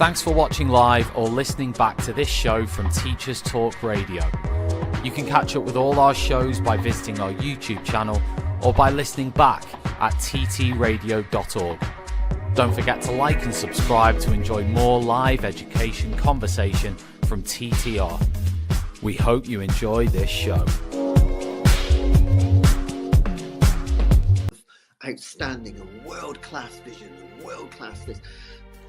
Thanks for watching live or listening back to this show from Teachers Talk Radio. You can catch up with all our shows by visiting our YouTube channel or by listening back at ttradio.org. Don't forget to like and subscribe to enjoy more live education conversation from TTR. We hope you enjoy this show. Outstanding and world-class vision and world-class this.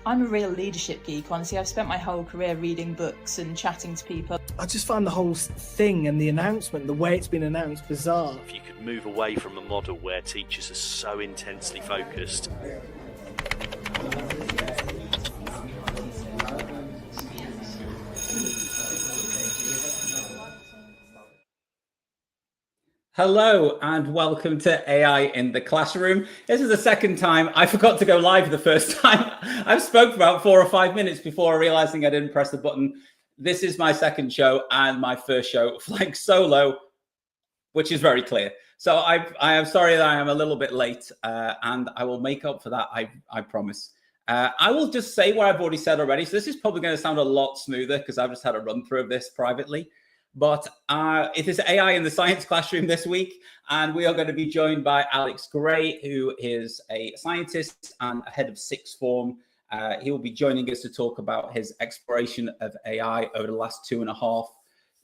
I'm a real leadership geek, honestly. I've spent my whole career reading books and chatting to people. I just find the whole thing and the announcement, the way it's been announced, bizarre. If you could move away from a model where teachers are so intensely focused. Hello and welcome to AI in the Classroom. This is the second time. I forgot to go live the first time. I've spoke for about 4 or 5 minutes before realizing I didn't press the button. This is my second show and my first show flying solo, which is very clear. So I am sorry that I am a little bit late and I will make up for that, I promise. I will just say what I've already said already. So this is probably going to sound a lot smoother because I've just had a run through of this privately. But it is AI in the Science Classroom this week, and we are going to be joined by Alex Gray, who is a scientist and a head of sixth form. He will be joining us to talk about his exploration of AI over the last 2.5,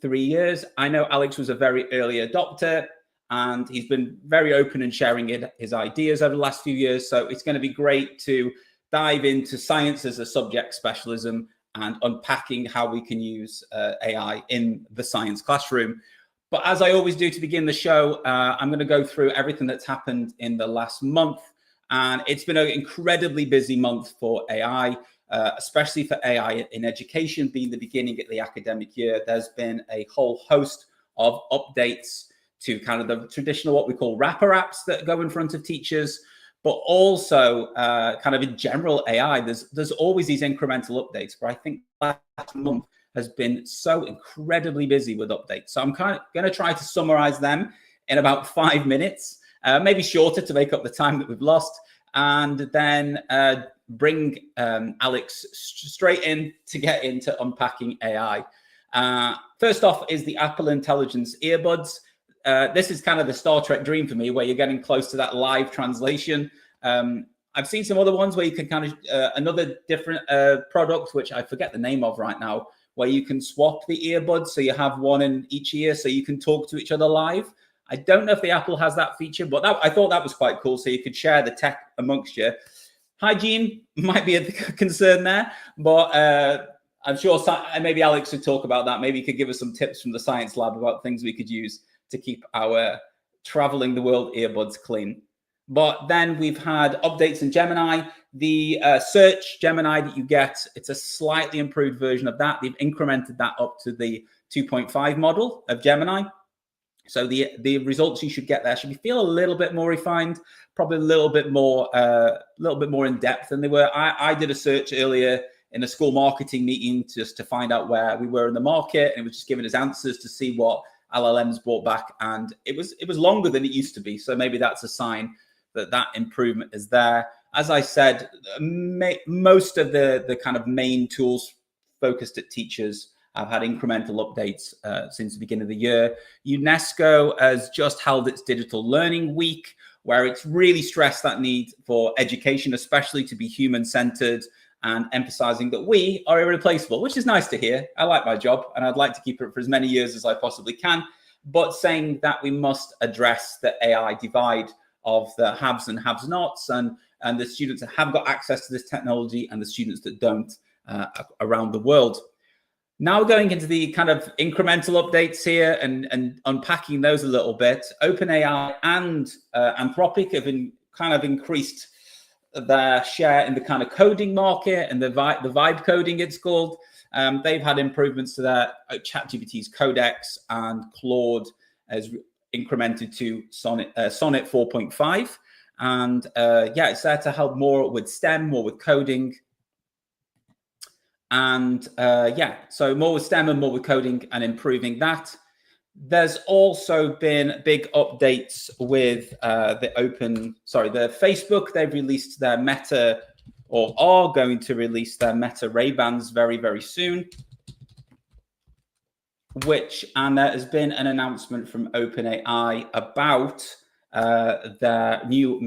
3 years. I know Alex was a very early adopter, and he's been very open and sharing his ideas over the last few years. So it's going to be great to dive into science as a subject specialism and unpacking how we can use AI in the science classroom. But as I always do to begin the show, I'm going to go through everything that's happened in the last month. And it's been an incredibly busy month for AI, especially for AI in education, being the beginning of the academic year. There's been a whole host of updates to kind of the traditional, what we call wrapper apps that go in front of teachers, but also kind of in general AI, there's always these incremental updates, but I think last month has been so incredibly busy with updates. So I'm kind of going to try to summarize them in about 5 minutes, maybe shorter to make up the time that we've lost, and then bring Alex straight in to get into unpacking AI. First off is the Apple Intelligence earbuds. This is kind of the Star Trek dream for me, where you're getting close to that live translation. I've seen some other ones where you can kind of, another different product, which I forget the name of right now, where you can swap the earbuds. So you have one in each ear so you can talk to each other live. I don't know if the Apple has that feature, but I thought that was quite cool. So you could share the tech amongst you. Hygiene might be a concern there, but I'm sure maybe Alex would talk about that. Maybe he could give us some tips from the science lab about things we could use to keep our traveling the world earbuds clean. But then we've had updates in Gemini. The search Gemini that you get, it's a slightly improved version of that. They've incremented that up to the 2.5 model of Gemini. So the results you should get there should feel a little bit more refined, probably a little bit more in depth than they were. I did a search earlier in a school marketing meeting just to find out where we were in the market, and it was just giving us answers to see what LLMs brought back, and it was longer than it used to be. So maybe that's a sign that improvement is there. As I said, most of the kind of main tools focused at teachers have had incremental updates since the beginning of the year. UNESCO has just held its Digital Learning Week, where it's really stressed that need for education, especially to be human-centered, and emphasizing that we are irreplaceable, which is nice to hear. I like my job and I'd like to keep it for as many years as I possibly can, but saying that we must address the AI divide of the haves and have-nots, and the students that have got access to this technology and the students that don't around the world. Now going into the kind of incremental updates here and unpacking those a little bit, OpenAI and Anthropic have kind of increased their share in the kind of coding market and the vibe coding it's called. They've had improvements to their ChatGPT's Codex, and Claude has incremented to Sonnet 4.5. And it's there to help more with STEM, more with coding. And so more with STEM and more with coding and improving that. There's also been big updates with the Facebook. They've released their Meta or are going to release their Meta Ray-Bans very, very soon. And there has been an announcement from OpenAI about their new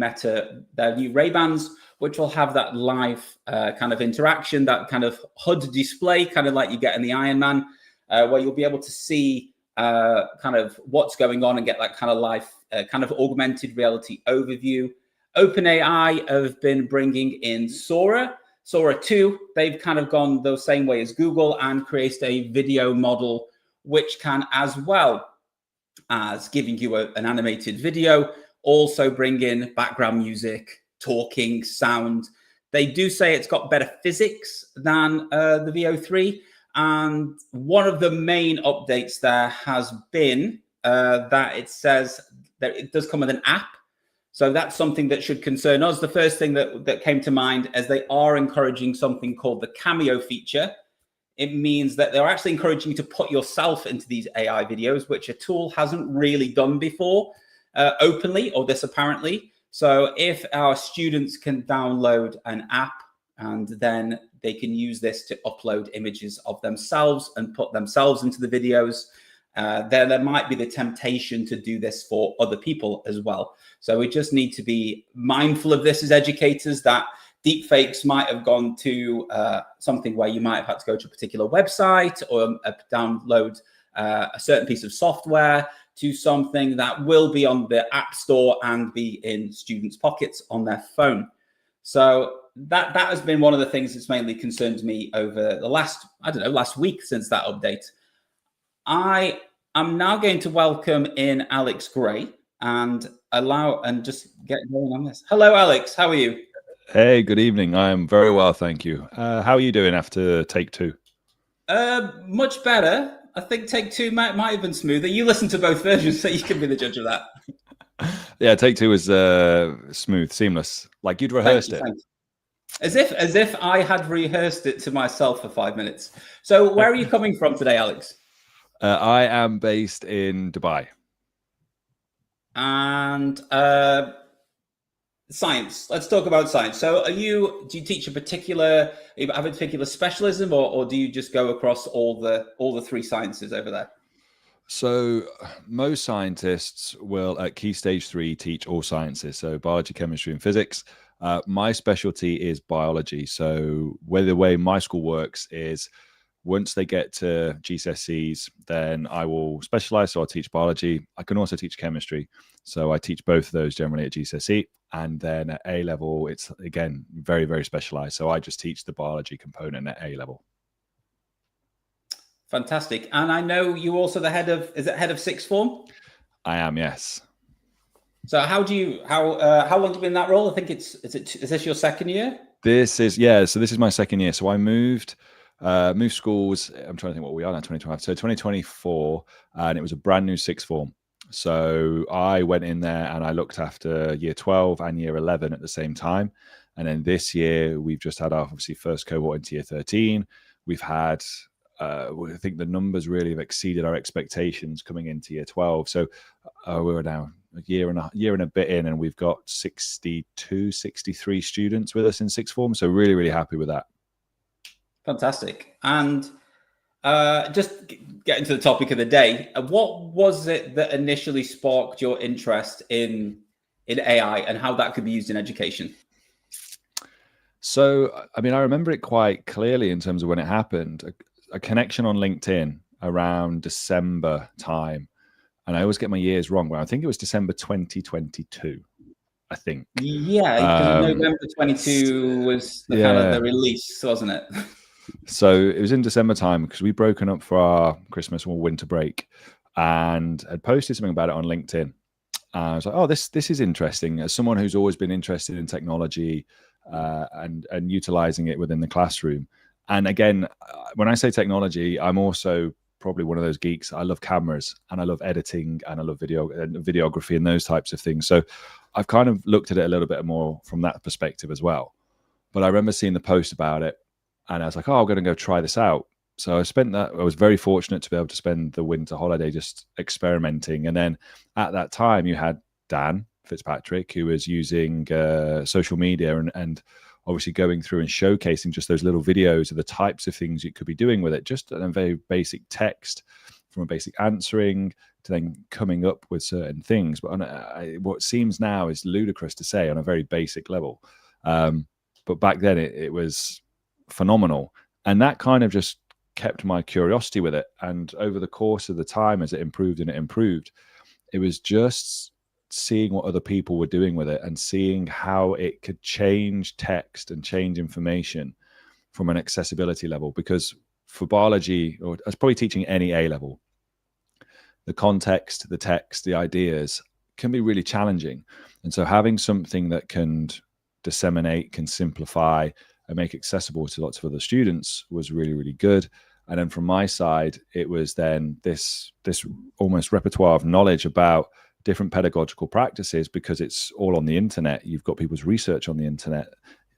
Ray-Bans, which will have that live kind of interaction, that kind of HUD display, kind of like you get in the Iron Man, where you'll be able to see kind of what's going on and get that kind of live, kind of augmented reality overview. OpenAI have been bringing in Sora 2. They've kind of gone the same way as Google and created a video model which can, as well as giving you an animated video, also bring in background music, talking, sound. They do say it's got better physics than the VO3. And one of the main updates there has been that it says that it does come with an app. So that's something that should concern us. The first thing that came to mind is they are encouraging something called the Cameo feature. It means that they're actually encouraging you to put yourself into these AI videos, which a tool hasn't really done before openly, or this apparently. So if our students can download an app and then they can use this to upload images of themselves and put themselves into the videos, then there might be the temptation to do this for other people as well. So we just need to be mindful of this as educators, that deepfakes might have gone to something where you might have had to go to a particular website or download a certain piece of software to something that will be on the App Store and be in students' pockets on their phone. So that has been one of the things that's mainly concerned me over the last week since that update. I am now going to welcome in Alex Gray and just get going on this. Hello, Alex. How are you? Hey, good evening. I'm very well, thank you. How are you doing after take two? Much better. I think take two might have been smoother. You listen to both versions, so you can be the judge of that. Yeah, take two was smooth, seamless. Like you'd rehearsed it. As if I had rehearsed it to myself for 5 minutes. So where are you coming from today, Alex? I am based in Dubai. And science. Let's talk about science. So do you teach have a particular specialism, or do you just go across all the three sciences over there? So most scientists will at Key Stage 3 teach all sciences, so biology, chemistry, and physics. My specialty is biology. So the way my school works is once they get to GCSEs, then I will specialize. So I'll teach biology. I can also teach chemistry. So I teach both of those generally at GCSE. And then at A level, it's again, very, very specialized. So I just teach the biology component at A level. Fantastic. And I know you also head of sixth form? I am, yes. So how long have you been in that role? I think is this your second year? So this is my second year. So I moved schools. I'm trying to think what we are now, 2025. So 2024, and it was a brand new sixth form. So I went in there and I looked after year 12 and year 11 at the same time. And then this year we've just had our obviously first cohort into year 13. We've had, I think the numbers really have exceeded our expectations coming into year 12. So we're now a year and a bit in, and we've got 63 students with us in sixth form. So really, really happy with that. Fantastic. And just getting to the topic of the day, what was it that initially sparked your interest in AI and how that could be used in education? So, I mean, I remember it quite clearly in terms of when it happened, a connection on LinkedIn around December time. And I always get my years wrong, but I think it was December 2022, I think. Yeah, because November 22 was the kind of the release, wasn't it? So it was in December time because we'd broken up for our Christmas or winter break and had posted something about it on LinkedIn. I was like, oh, this is interesting. As someone who's always been interested in technology and utilizing it within the classroom. And again, when I say technology, I'm also probably one of those geeks. I love cameras and I love editing and I love videography and those types of things. So I've kind of looked at it a little bit more from that perspective as well. But I remember seeing the post about it and I was like, oh, I'm going to go try this out. So I was very fortunate to be able to spend the winter holiday just experimenting. And then at that time you had Dan Fitzpatrick, who was using social media and obviously going through and showcasing just those little videos of the types of things you could be doing with it, just in a very basic text, from a basic answering to then coming up with certain things. But what seems now is ludicrous to say on a very basic level. But back then it was phenomenal. And that kind of just kept my curiosity with it. And over the course of the time, as it improved, it was just seeing what other people were doing with it and seeing how it could change text and change information from an accessibility level. Because for biology, or I was probably teaching any A level, the context, the text, the ideas can be really challenging. And so having something that can disseminate, can simplify, and make accessible to lots of other students was really, really good. And then from my side, it was then this almost repertoire of knowledge about different pedagogical practices, because it's all on the internet. You've got people's research on the internet,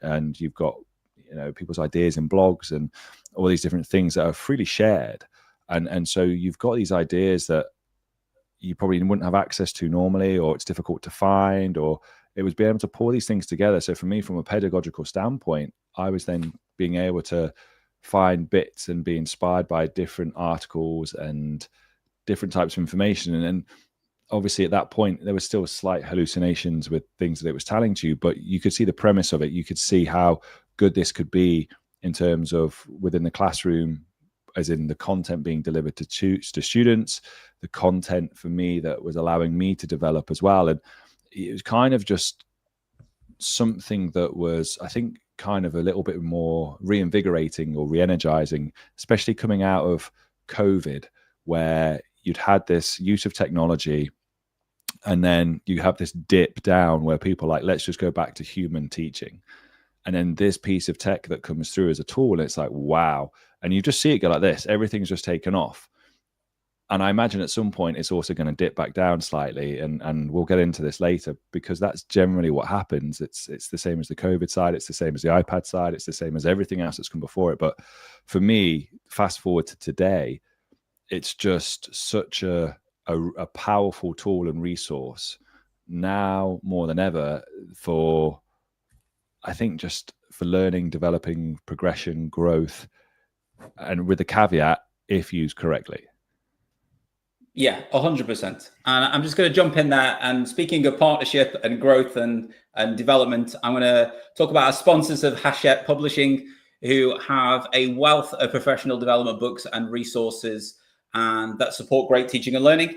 and you've got, you know, people's ideas in blogs and all these different things that are freely shared. And so you've got these ideas that you probably wouldn't have access to normally, or it's difficult to find, or it was being able to pull these things together. So for me, from a pedagogical standpoint, I was then being able to find bits and be inspired by different articles and different types of information. And obviously at that point, there was still slight hallucinations with things that it was telling to you, but you could see the premise of it. You could see how good this could be in terms of within the classroom, as in the content being delivered to students, the content for me that was allowing me to develop as well. And it was kind of just something that was, I think, kind of a little bit more reinvigorating or re-energizing, especially coming out of COVID, where you'd had this use of technology, and then you have this dip down where people are like, let's just go back to human teaching. And then this piece of tech that comes through as a tool, and it's like, wow. And you just see it go like this. Everything's just taken off. And I imagine at some point it's also going to dip back down slightly. And we'll get into this later, because that's generally what happens. It's the same as the COVID side. It's the same as the iPad side. It's the same as everything else that's come before it. But for me, fast forward to today, it's just such a powerful tool and resource now more than ever for, I think, just for learning, developing, progression, growth, and with the caveat, if used correctly. Yeah, 100%. And I'm just going to jump in there. And speaking of partnership and growth and development, I'm going to talk about our sponsors of Hachette Publishing, who have a wealth of professional development books and resources and that support great teaching and learning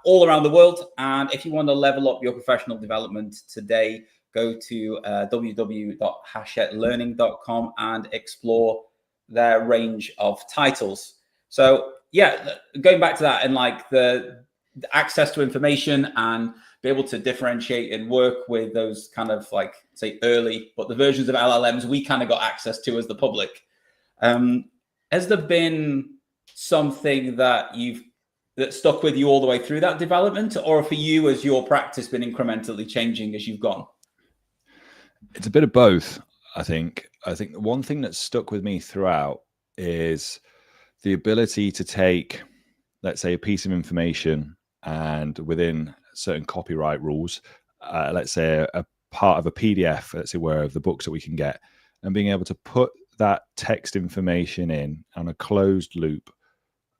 all around the world. And if you want to level up your professional development today, go to www.hachetteLearning.com and explore their range of titles. So yeah, going back to that, and like the access to information and be able to differentiate and work with those kind of, like, say, early, but the versions of LLMs we kind of got access to as the public. Has there been something that stuck with you all the way through that development, or for you, has your practice been incrementally changing as you've gone? It's a bit of both, I think. I think the one thing that stuck with me throughout is the ability to take, let's say, a piece of information, and within certain copyright rules, let's say a part of a PDF, let's say, where of the books that we can get, and being able to put that text information in on a closed loop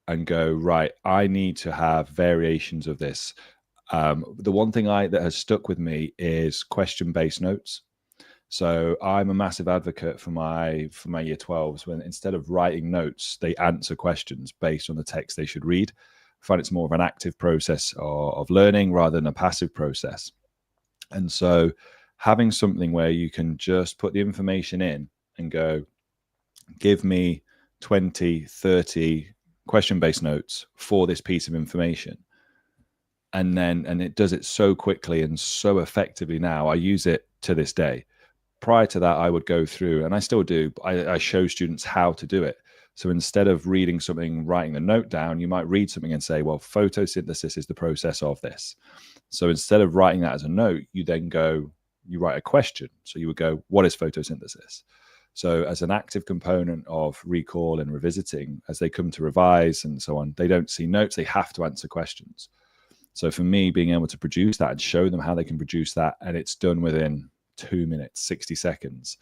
and go, right, I need to have variations of this. The one thing that has stuck with me is question-based notes. So I'm a massive advocate for my year 12s, when instead of writing notes, they answer questions based on the text they should read. I find it's more of an active process of learning rather than a passive process. And so having something where you can just put the information in and go, give me 20, 30 question-based notes for this piece of information. And it does it so quickly and so effectively now. I use it to this day. Prior to that, I would go through, and I still do, I show students how to do it. So instead of reading something, writing the note down, you might read something and say, well, photosynthesis is the process of this. So instead of writing that as a note, you then go, you write a question. So you would go, what is photosynthesis? So as an active component of recall and revisiting, as they come to revise and so on, they don't see notes, they have to answer questions. So for me, being able to produce that and show them how they can produce that, and it's done within 2 minutes, 60 seconds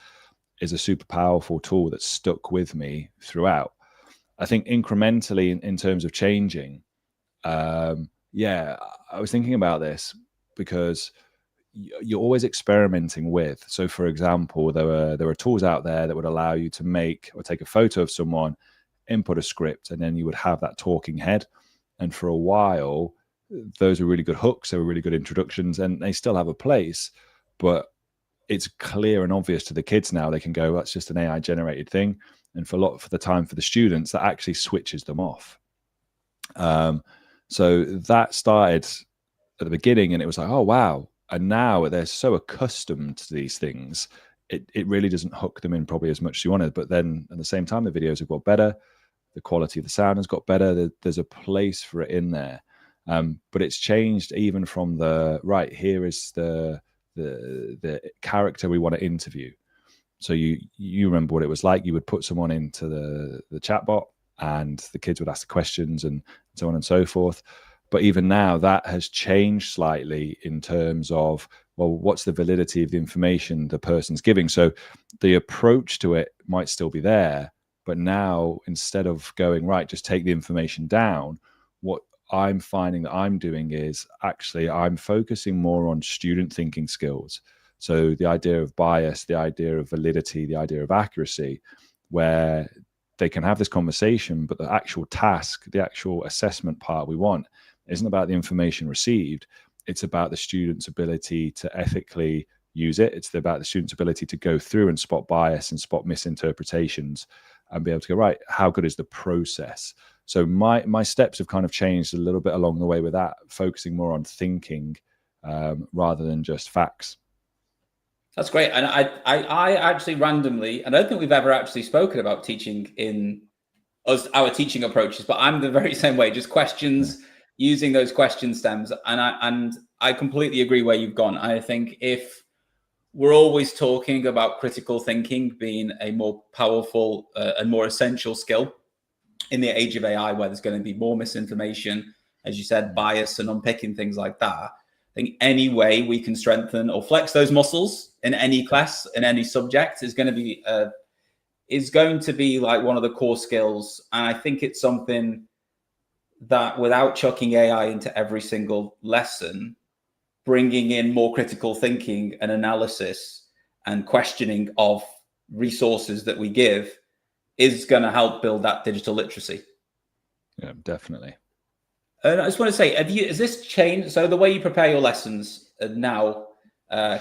is a super powerful tool that's stuck with me throughout. I think incrementally in terms of changing, yeah, I was thinking about this because you're always experimenting with. So, for example, there were tools out there that would allow you to make or take a photo of someone, input a script, and then you would have that talking head. And for a while, those were really good hooks. They were really good introductions, and they still have a place. But it's clear and obvious to the kids now. They can go, that's just an AI generated thing. And for the time for the students, that actually switches them off. So that started at the beginning, and it was like, oh wow. And now they're so accustomed to these things, it really doesn't hook them in probably as much as you wanted. But then at the same time, the videos have got better, the quality of the sound has got better. There's a place for it in there. But it's changed even from the right. Here is the character we want to interview. So you remember what it was like. You would put someone into the chatbot, and the kids would ask the questions and so on and so forth. But even now, that has changed slightly in terms of, well, what's the validity of the information the person's giving? So the approach to it might still be there, but now instead of going, right, just take the information down, what I'm finding that I'm doing is actually I'm focusing more on student thinking skills. So the idea of bias, the idea of validity, the idea of accuracy, where they can have this conversation, but the actual task, the actual assessment part we want isn't about the information received. It's about the student's ability to ethically use it. It's about the student's ability to go through and spot bias and spot misinterpretations and be able to go, right, how good is the process? So my steps have kind of changed a little bit along the way with that, focusing more on thinking rather than just facts. That's great. And I actually randomly, and I don't think we've ever actually spoken about teaching in our teaching approaches, but I'm the very same way, just questions, using those question stems. And I completely agree where you've gone. I think if we're always talking about critical thinking being a more powerful and more essential skill in the age of AI, where there's going to be more misinformation, as you said, bias and unpicking things like that, I think any way we can strengthen or flex those muscles in any class, in any subject, is going to be like one of the core skills. And I think it's something that, without chucking AI into every single lesson, bringing in more critical thinking and analysis and questioning of resources that we give is going to help build that digital literacy. Yeah, definitely. And I just want to say, has this changed? So the way you prepare your lessons now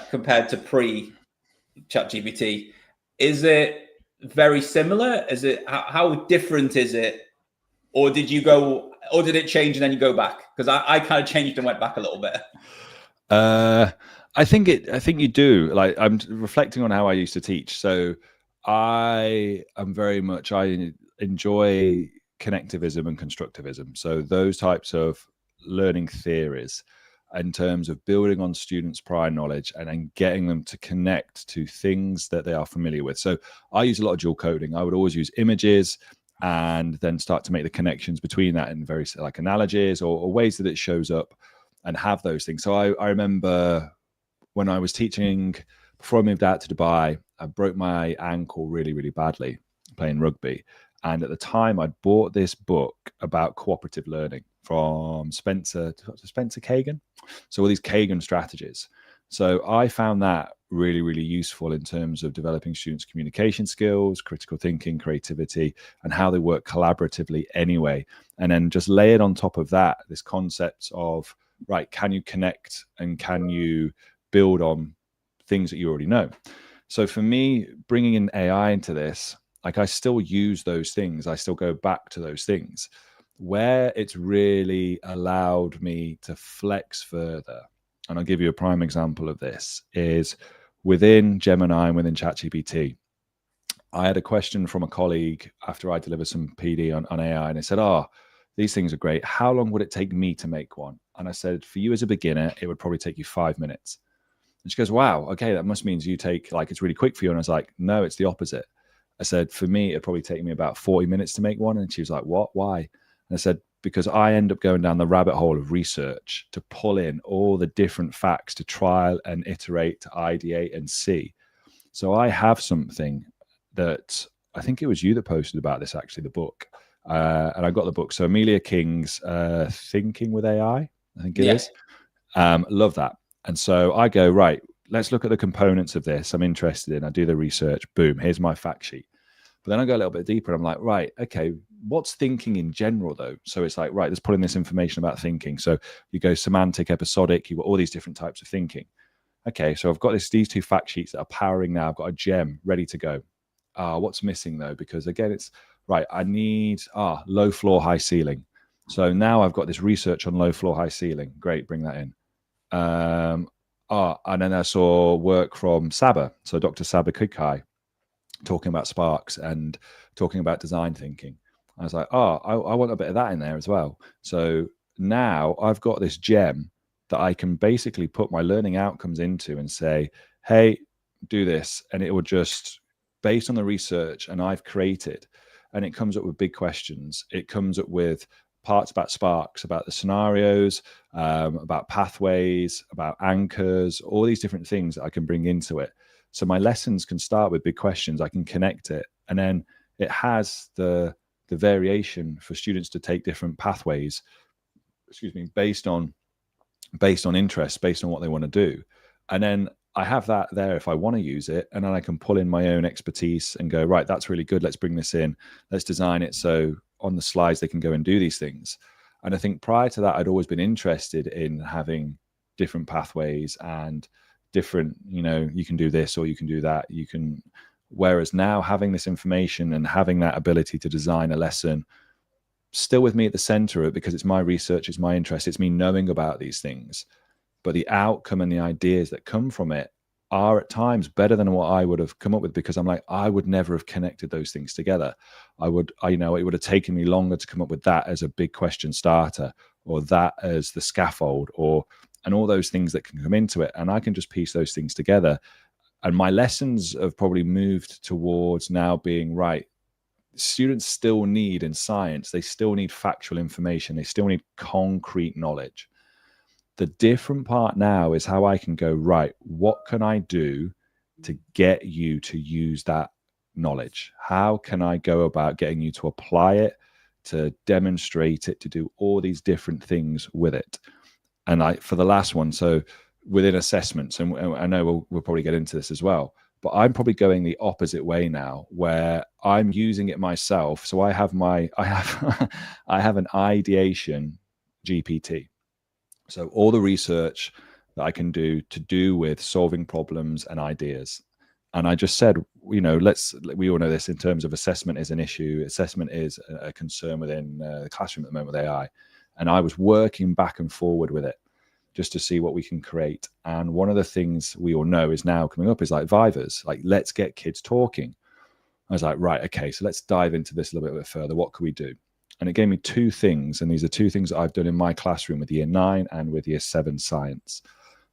compared to pre-ChatGPT, is it very similar? Is it, how different is it? Or did it change and then you go back? Because I kind of changed and went back a little bit. I think you do. Like, I'm reflecting on how I used to teach. So I enjoy connectivism and constructivism. So those types of learning theories in terms of building on students' prior knowledge and then getting them to connect to things that they are familiar with. So I use a lot of dual coding. I would always use images and then start to make the connections between that in very like analogies or ways that it shows up and have those things. So I remember when I was teaching, before I moved out to Dubai, I broke my ankle really, really badly playing rugby. And at the time, I'd bought this book about cooperative learning from Spencer Kagan. So all these Kagan strategies. So I found that really, really useful in terms of developing students' communication skills, critical thinking, creativity, and how they work collaboratively anyway. And then just layered on top of that, this concept of, right, can you connect and can you build on things that you already know? So for me, bringing in AI into this, like I still use those things. I still go back to those things. Where it's really allowed me to flex further, and I'll give you a prime example of this, is within Gemini and within ChatGPT. I had a question from a colleague after I delivered some PD on AI, and they said, these things are great. How long would it take me to make one? And I said, for you as a beginner, it would probably take you 5 minutes. And she goes, wow, okay, that must mean you take, like, it's really quick for you. And I was like, no, it's the opposite. I said, for me, it'd probably take me about 40 minutes to make one. And she was like, what? Why? And I said, because I end up going down the rabbit hole of research to pull in all the different facts to trial and iterate, to ideate and see. So I have something that I think it was you that posted about this, actually, the book. And I got the book. So Amelia King's Thinking with AI, I think it is. Love that. And so I go, right, let's look at the components of this I'm interested in. I do the research. Boom, here's my fact sheet. But then I go a little bit deeper. And I'm like, right, okay, what's thinking in general, though? So it's like, right, let's put in this information about thinking. So you go semantic, episodic, you've got all these different types of thinking. Okay, so I've got these two fact sheets that are powering now. I've got a gem ready to go. What's missing, though? Because, again, it's, right, I need low floor, high ceiling. So now I've got this research on low floor, high ceiling. Great, bring that in. And then I saw work from Saba, so Dr. Saba Kukai, talking about sparks and talking about design thinking. I was like, I want a bit of that in there as well. So now I've got this gem that I can basically put my learning outcomes into and say, hey, do this. And it will just, based on the research and I've created, and it comes up with big questions. It comes up with parts about sparks, about the scenarios, about pathways, about anchors, all these different things that I can bring into it. So my lessons can start with big questions. I can connect it. And then it has the variation for students to take different pathways, based on interest, based on what they want to do. And then I have that there if I want to use it, and then I can pull in my own expertise and go, right, that's really good. Let's bring this in. Let's design it so on the slides they can go and do these things. And I think prior to that, I'd always been interested in having different pathways and different, you can do this or you can do that. Whereas now having this information and having that ability to design a lesson still with me at the center of it, because it's my research, it's my interest, it's me knowing about these things. But the outcome and the ideas that come from it are at times better than what I would have come up with, because I'm like, I would never have connected those things together. It would have taken me longer to come up with that as a big question starter, or that as the scaffold, and all those things that can come into it. And I can just piece those things together. And my lessons have probably moved towards now being, right, students still need, in science, they still need factual information. They still need concrete knowledge. The different part now is how I can go, right, what can I do to get you to use that knowledge? How can I go about getting you to apply it, to demonstrate it, to do all these different things with it? And for the last one, so within assessments, and I know we'll probably get into this as well, but I'm probably going the opposite way now, where I'm using it myself. So I have I have an ideation GPT. So all the research that I can do with solving problems and ideas. And I just said, we all know this in terms of assessment is an issue. Assessment is a concern within the classroom at the moment with AI. And I was working back and forward with it just to see what we can create. And one of the things we all know is now coming up is like Vivas, like let's get kids talking. I was like, right, okay, so let's dive into this a little bit further. What can we do? And it gave me two things. And these are two things that I've done in my classroom with year 9 and with year 7 science.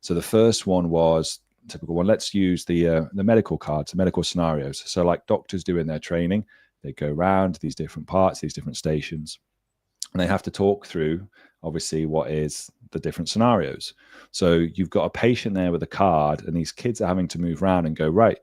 So the first one was typical one. Let's use the medical cards, the medical scenarios. So like doctors do in their training, they go around these different parts, these different stations, and they have to talk through, obviously, what is the different scenarios. So you've got a patient there with a card, and these kids are having to move around and go, right,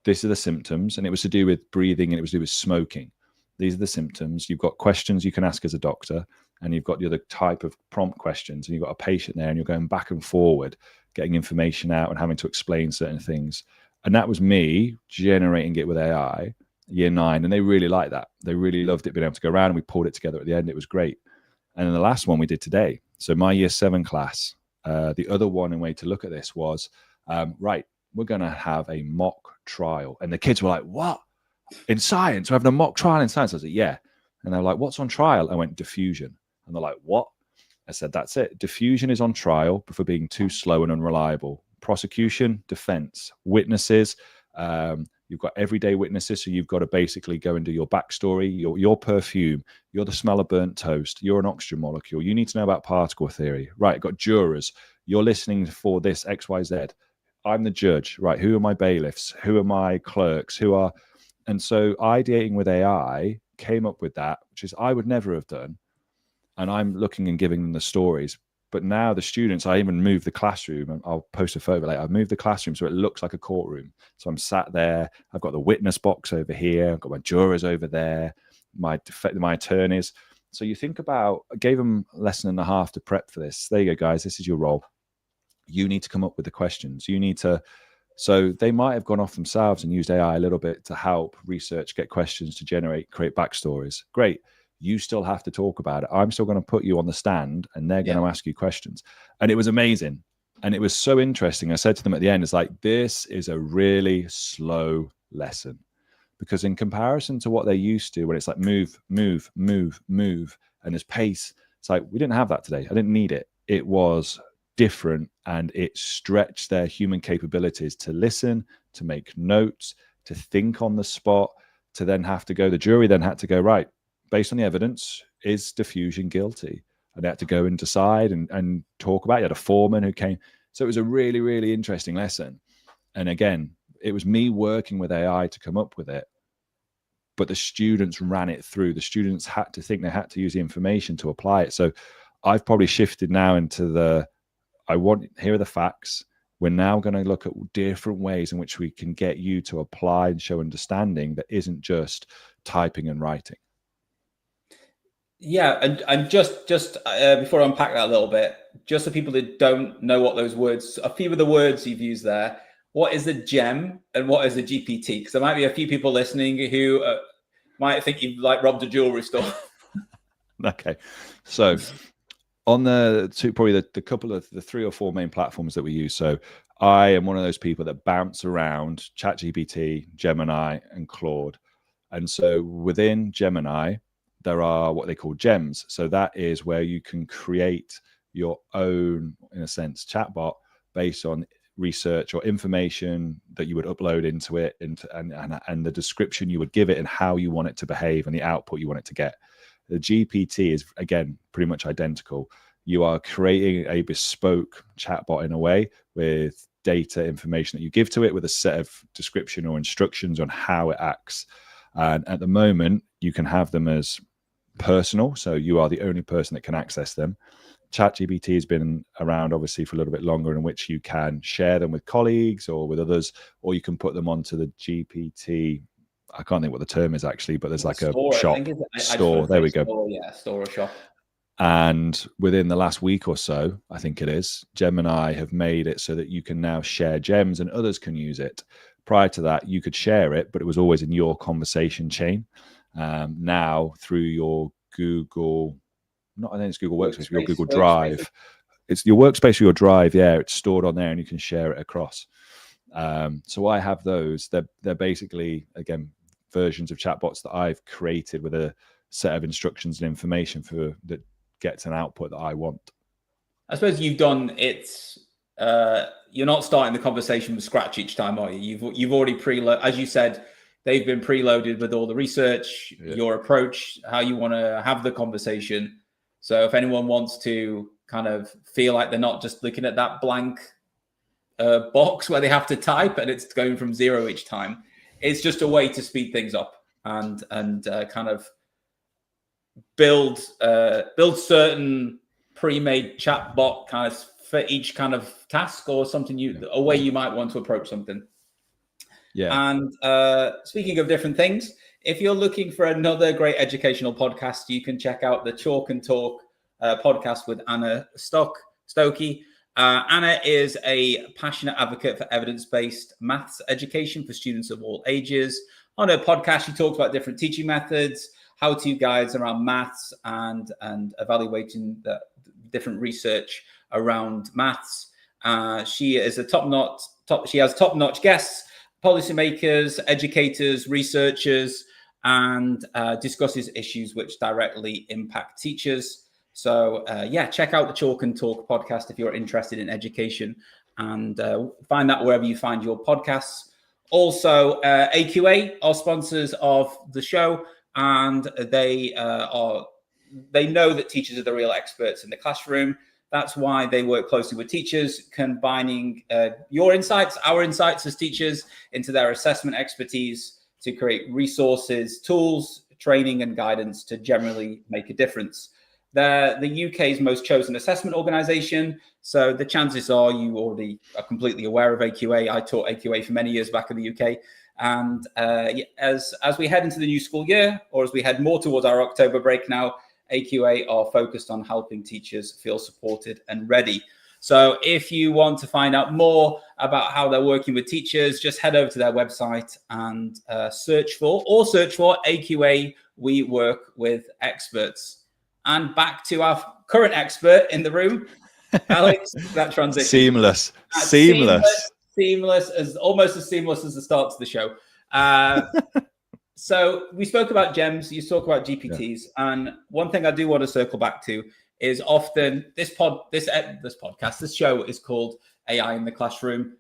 these are the symptoms. And it was to do with breathing, and it was to do with smoking. These are the symptoms. You've got questions you can ask as a doctor, and you've got the other type of prompt questions, and you've got a patient there, and you're going back and forward, getting information out and having to explain certain things. And that was me generating it with AI, year 9, and they really liked that. They really loved it, being able to go around, and we pulled it together at the end. It was great. And then the last one we did today. So my year 7 class, the other one and way to look at this was, right, we're going to have a mock trial. And the kids were like, what? In science? We're having a mock trial in science? I was like, yeah. And they're like, what's on trial? I went, diffusion. And they're like, what? I said, that's it. Diffusion is on trial for being too slow and unreliable. Prosecution, defense, witnesses. You've got everyday witnesses. So you've got to basically go and do your backstory, your perfume. You're the smell of burnt toast. You're an oxygen molecule. You need to know about particle theory. Right, got jurors. You're listening for this X, Y, Z. I'm the judge. Right, who are my bailiffs? Who are my clerks? And so ideating with AI came up with that, which is I would never have done. and I'm looking and giving them the stories. But now the students, I even moved the classroom, and I'll post a photo later. I've moved the classroom so it looks like a courtroom. So I'm sat there. I've got the witness box over here. I've got my jurors over there, my attorneys. So you think about, I gave them a lesson and a half to prep for this. There you go, guys. This is your role. You need to come up with the questions. You need to, so they might have gone off themselves and used AI a little bit to help research, get questions to create backstories. Great. You still have to talk about it. I'm still going to put you on the stand and they're going to ask you questions. And it was amazing. And it was so interesting. I said to them at the end, it's like, this is a really slow lesson, because in comparison to what they're used to, when it's like move, move, move, move, and there's pace, it's like, we didn't have that today. I didn't need it. It was different, and it stretched their human capabilities to listen, to make notes, to think on the spot, to then have to go, the jury then had to go, right, based on the evidence, is diffusion guilty? And they had to go and decide and talk about it. You had a foreman who came. So it was a really, really interesting lesson. And again, it was me working with AI to come up with it, but the students ran it through. The students had to think, they had to use the information to apply it. So I've probably shifted now into here are the facts. We're now going to look at different ways in which we can get you to apply and show understanding that isn't just typing and writing. Yeah, and just before I unpack that a little bit, just so people that don't know what those words, a few of the words you've used there, what is a gem and what is a GPT? Because there might be a few people listening who might think you've like robbed a jewelry store. Okay, so on probably the couple of the 3 or 4 main platforms that we use. So I am one of those people that bounce around ChatGPT, Gemini, and Claude. And so within Gemini, there are what they call gems. So that is where you can create your own, in a sense, chatbot based on research or information that you would upload into it, and the description you would give it and how you want it to behave and the output you want it to get. The GPT is, again, pretty much identical. You are creating a bespoke chatbot in a way with data information that you give to it with a set of description or instructions on how it acts. And at the moment, you can have them as personal, so you are the only person that can access them. ChatGPT has been around obviously for a little bit longer, in which you can share them with colleagues or with others, or you can put them onto the GPT. I can't think what the term is actually, but there's like Store, a shop store. There we go. Store, yeah, store or shop. And within the last week or so, I think it is, Gemini have made it so that you can now share gems and others can use it. Prior to that, you could share it, but it was always in your conversation chain. Now through your Google, I think it's Google Workspace, your Google Drive. It's your workspace or your Drive. Yeah, it's stored on there and you can share it across. So I have those. They're basically, again, versions of chatbots that I've created with a set of instructions and information that gets an output that I want. I suppose you've done it's you're not starting the conversation from scratch each time, are you? You've already as you said, they've been preloaded with all the research, your approach, how you want to have the conversation. So if anyone wants to kind of feel like they're not just looking at that blank box where they have to type and it's going from 0 each time, it's just a way to speed things up and kind of build certain pre-made chatbot kind of for each kind of task or something a way you might want to approach something. Yeah. And speaking of different things, if you're looking for another great educational podcast, you can check out the Chalk and Talk podcast with Anna Stokey. Anna is a passionate advocate for evidence-based maths education for students of all ages. On her podcast, she talks about different teaching methods, how-to guides around maths, and evaluating the different research around maths. She is she has top-notch guests, policymakers, educators, researchers, and discusses issues which directly impact teachers. So check out the Chalk and Talk podcast if you're interested in education, and find that wherever you find your podcasts. Also, AQA are sponsors of the show, and they know that teachers are the real experts in the classroom. That's why they work closely with teachers, combining your insights, our insights as teachers, into their assessment expertise to create resources, tools, training, and guidance to generally make a difference. They're the UK's most chosen assessment organisation. So the chances are you already are completely aware of AQA. I taught AQA for many years back in the UK. And as we head into the new school year, or as we head more towards our October break now, AQA are focused on helping teachers feel supported and ready. So if you want to find out more about how they're working with teachers, just head over to their website and search for AQA, We Work With Experts. And back to our current expert in the room, Alex, that transition. Seamless. Seamless, almost as seamless as the start to the show. So we spoke about gems, you talk about GPTs, and one thing I do want to circle back to is often this show is called AI in the Classroom.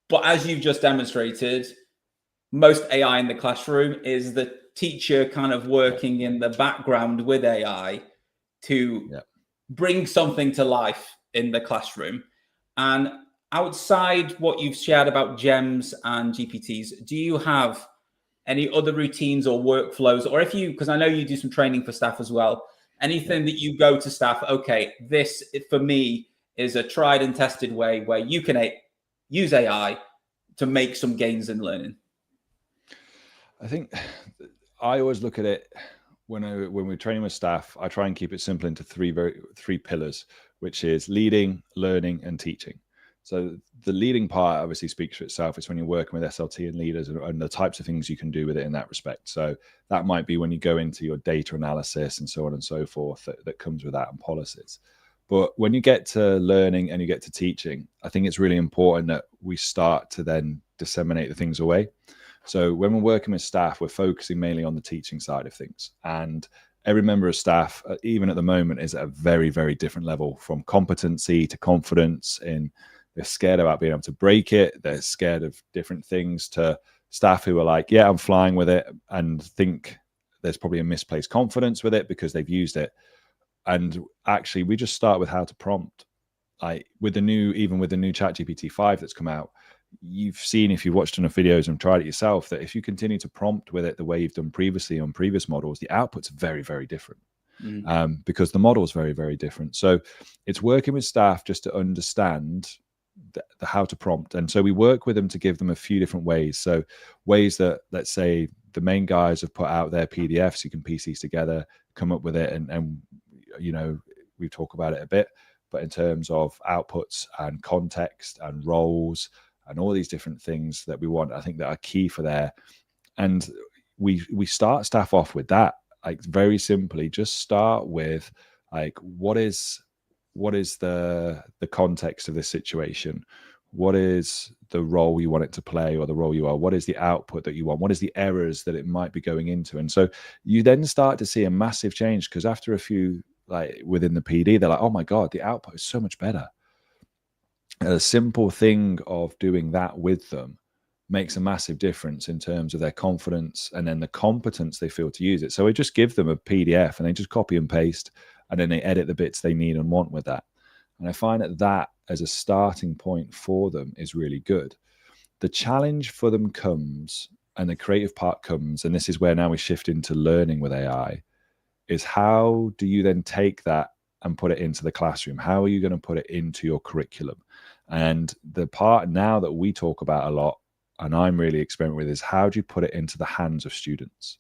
But as you've just demonstrated, most AI in the classroom is the teacher kind of working in the background with AI to bring something to life in the classroom. And outside what you've shared about gems and GPTs, do you have any other routines or workflows, or because I know you do some training for staff as well, anything that you go to staff, okay, this for me is a tried and tested way where you can use AI to make some gains in learning? I think I always look at it when we're training with staff, I try and keep it simple into three pillars, which is leading, learning, and teaching. So the leading part obviously speaks for itself. It's when you're working with SLT and leaders and the types of things you can do with it in that respect. So that might be when you go into your data analysis and so on and so forth that comes with that, and policies. But when you get to learning and you get to teaching, I think it's really important that we start to then disseminate the things away. So when we're working with staff, we're focusing mainly on the teaching side of things. And every member of staff, even at the moment, is at a very, very different level, from competency to confidence. They're scared about being able to break it. They're scared of different things, to staff who are like, yeah, I'm flying with it, and think there's probably a misplaced confidence with it because they've used it. And actually, we just start with how to prompt. Like even with the new ChatGPT 5 that's come out, you've seen, if you've watched enough videos and tried it yourself, that if you continue to prompt with it the way you've done previously on previous models, the output's very, very different. Because the model is very, very different. So it's working with staff just to understand the how to prompt. And so we work with them to give them a few different ways. So ways that, let's say, the main guys have put out their PDFs, you can piece these together, come up with it, and you know, we talk about it a bit, but in terms of outputs and context and roles and all these different things that we want, I think that are key for there. And we start staff off with that, like very simply, just start with like, what is the context of this situation? What is the role you want it to play, or the role you are? What is the output that you want? What is the errors that it might be going into? And so you then start to see a massive change, because after a few, like within the PD, they're like, oh my God, the output is so much better. A simple thing of doing that with them makes a massive difference in terms of their confidence and then the competence they feel to use it. So we just give them a PDF and they just copy and paste, and then they edit the bits they need and want with that. And I find that as a starting point for them is really good. The challenge for them comes, and the creative part comes, and this is where now we shift into learning with AI, is how do you then take that and put it into the classroom? How are you going to put it into your curriculum? And the part now that we talk about a lot, and I'm really experimenting with, is how do you put it into the hands of students?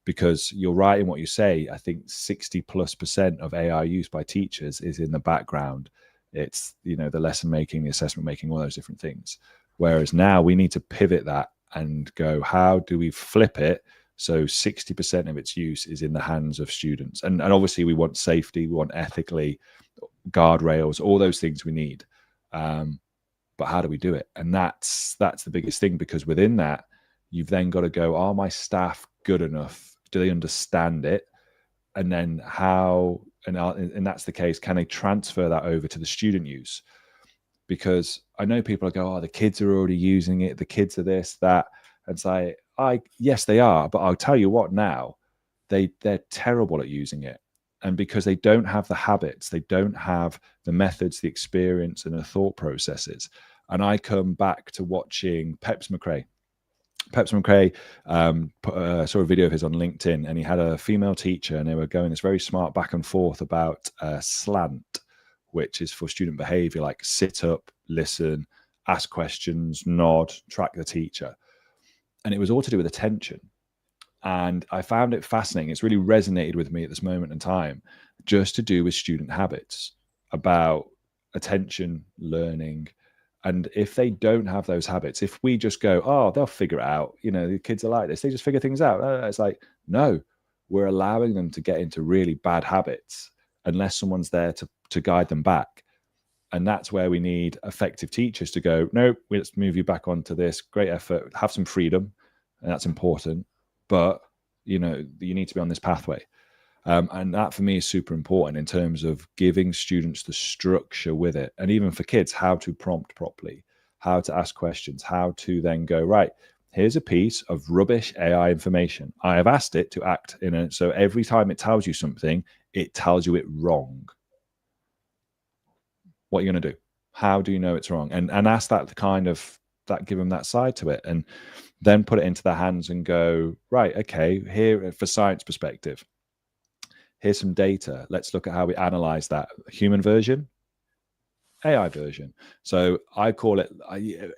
Because you're right in what you say. I think 60+% of AI use by teachers is in the background. It's, you know, the lesson making, the assessment making, all those different things. Whereas now we need to pivot that and go, how do we flip it so 60% of its use is in the hands of students? And obviously we want safety, we want ethically, guardrails, all those things we need. But how do we do it? And that's the biggest thing, because within that, you've then got to go, are my staff good enough? Do they understand it? And then how, and that's the case, can they transfer that over to the student use? Because I know people go, oh, the kids are already using it, the kids are this, that. And say, yes, they are, but I'll tell you what, now they're terrible at using it. And because they don't have the habits, they don't have the methods, the experience, and the thought processes. And I come back to watching Peps McRae. Pepsi McRae saw a video of his on LinkedIn, and he had a female teacher, and they were going this very smart back and forth about slant, which is for student behavior, like sit up, listen, ask questions, nod, track the teacher. And it was all to do with attention. And I found it fascinating. It's really resonated with me at this moment in time, just to do with student habits, about attention, learning. And if they don't have those habits, if we just go, oh, they'll figure it out, you know, the kids are like this, they just figure things out. It's like, no, we're allowing them to get into really bad habits unless someone's there to guide them back. And that's where we need effective teachers to go, no, let's move you back onto this. Great effort, have some freedom, and that's important. But, you know, you need to be on this pathway. And that for me is super important in terms of giving students the structure with it. And even for kids, how to prompt properly, how to ask questions, how to then go, right, here's a piece of rubbish AI information. I have asked it to act in it. So every time it tells you something, it tells you it wrong. What are you going to do? How do you know it's wrong? And ask that kind of, that give them that side to it. And then put it into their hands and go, right, okay, here for science perspective, here's some data. Let's look at how we analyze that human version, AI version. So I call it,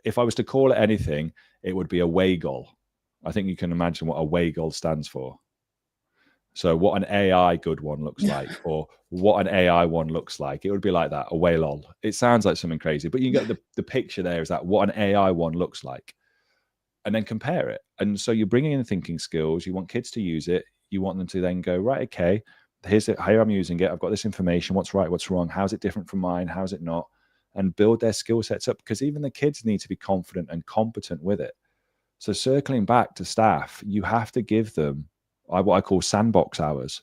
if I was to call it anything, it would be a WAGOL. I think you can imagine what a WAGOL stands for. So what an AI good one looks like, or what an AI one looks like. It would be like that, a WALOL. It sounds like something crazy, but you get the picture there is that what an AI one looks like. And then compare it. And so you're bringing in thinking skills. You want kids to use it. You want them to then go, right, okay, here I'm using it. I've got this information. What's right? What's wrong? How's it different from mine? How's it not? And build their skill sets up, because even the kids need to be confident and competent with it. So circling back to staff, you have to give them what I call sandbox hours.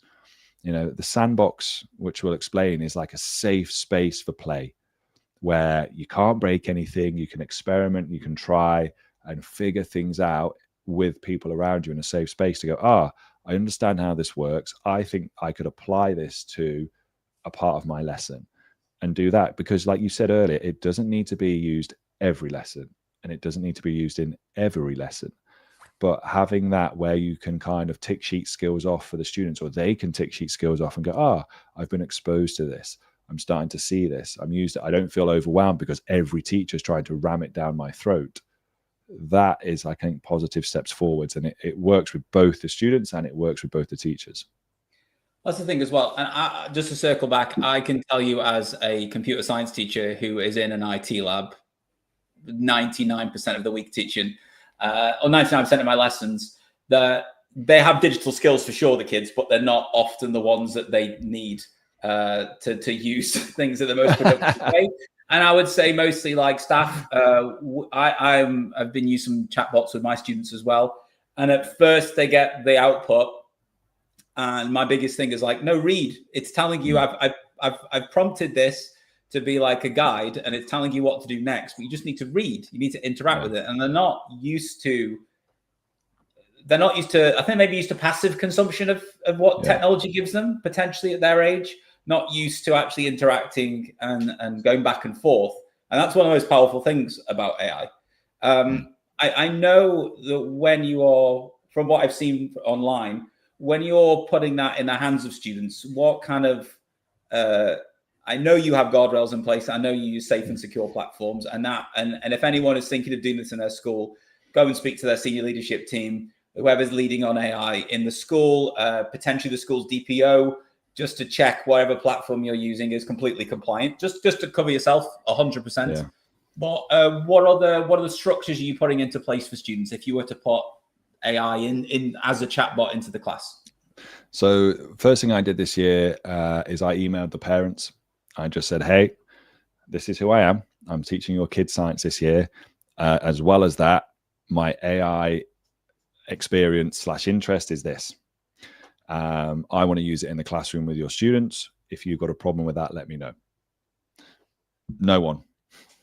You know, the sandbox, which we'll explain, is like a safe space for play where you can't break anything. You can experiment, you can try and figure things out with people around you in a safe space to go, I understand how this works. I think I could apply this to a part of my lesson and do that. Because like you said earlier, it doesn't need to be used every lesson, and it doesn't need to be used in every lesson. But having that where you can kind of tick sheet skills off for the students, or they can tick sheet skills off and go, I've been exposed to this. I'm starting to see this. I'm used to it. I don't feel overwhelmed because every teacher's trying to ram it down my throat. That is, I think, positive steps forwards, and it works with both the students and it works with both the teachers. That's the thing as well. And just to circle back, I can tell you as a computer science teacher who is in an IT lab 99% of the week teaching, or 99% of my lessons, that they have digital skills for sure, the kids, but they're not often the ones that they need to use things in the most productive way. And I would say mostly like staff. I've been using some chatbots with my students as well. And at first they get the output, and my biggest thing is like, no, read. It's telling you I've prompted this to be like a guide, and it's telling you what to do next. But you just need to read. You need to interact with it, and they're not used to. I think maybe used to passive consumption of what technology gives them potentially at their age. Not used to actually interacting and going back and forth. And that's one of the most powerful things about AI. I know that when you are, from what I've seen online, when you're putting that in the hands of students, what kind of, I know you have guardrails in place. I know you use safe and secure platforms, and if anyone is thinking of doing this in their school, go and speak to their senior leadership team, whoever's leading on AI in the school, potentially the school's DPO, just to check whatever platform you're using is completely compliant, just to cover yourself 100%. Yeah. But what are the structures are you putting into place for students if you were to put AI in as a chatbot into the class? So first thing I did this year is I emailed the parents. I just said, hey, this is who I am. I'm teaching your kids science this year. As well as that, my AI experience / interest is this. I want to use it in the classroom with your students. If you've got a problem with that, let me know.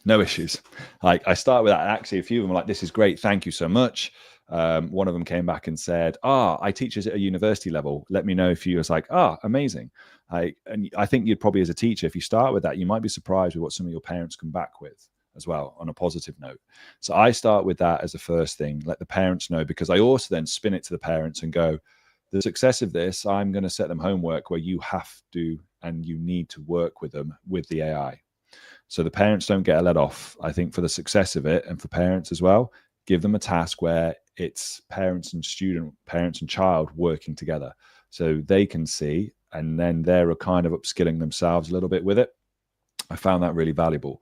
No issues. Like I start with that. Actually, a few of them are like, this is great. Thank you so much. One of them came back and said, I teach at a university level. Let me know if you was like, amazing. And I think you'd probably, as a teacher, if you start with that, you might be surprised with what some of your parents come back with. as well on a positive note. So I start with that as the first thing, let the parents know, because I also then spin it to the parents and go, the success of this, I'm going to set them homework where you have to and you need to work with them with the AI. So the parents don't get a let off. I think for the success of it and for parents as well, give them a task where it's parents and student, parents and child working together so they can see, and then they're kind of upskilling themselves a little bit with it. I found that really valuable.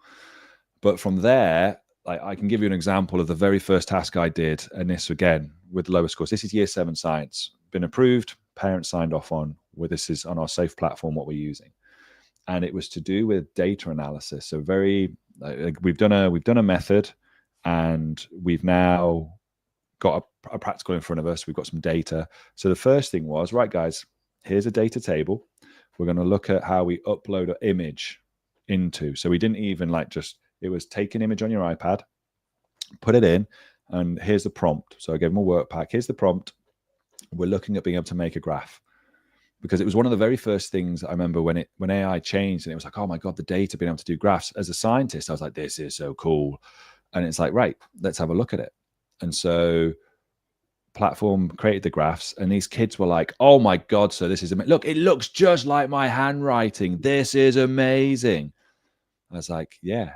But from there, I can give you an example of the very first task I did, and this again with lower scores. This is year 7 science, been approved, parents signed off on, where this is on our safe platform, what we're using. And it was to do with data analysis. So we've done a method, and we've now got a practical in front of us. We've got some data. So the first thing was, right, guys, here's a data table. We're going to look at how we upload an image into. So we didn't even it was take an image on your iPad, put it in, and here's the prompt. So I gave them a work pack. Here's the prompt. We're looking at being able to make a graph, because it was one of the very first things I remember when AI changed, and it was like, oh my God, the data being able to do graphs. As a scientist, I was like, this is so cool. And it's like, right, let's have a look at it. And so platform created the graphs, and these kids were like, oh my God, so this is amazing. Look, it looks just like my handwriting. This is amazing. I was like, yeah,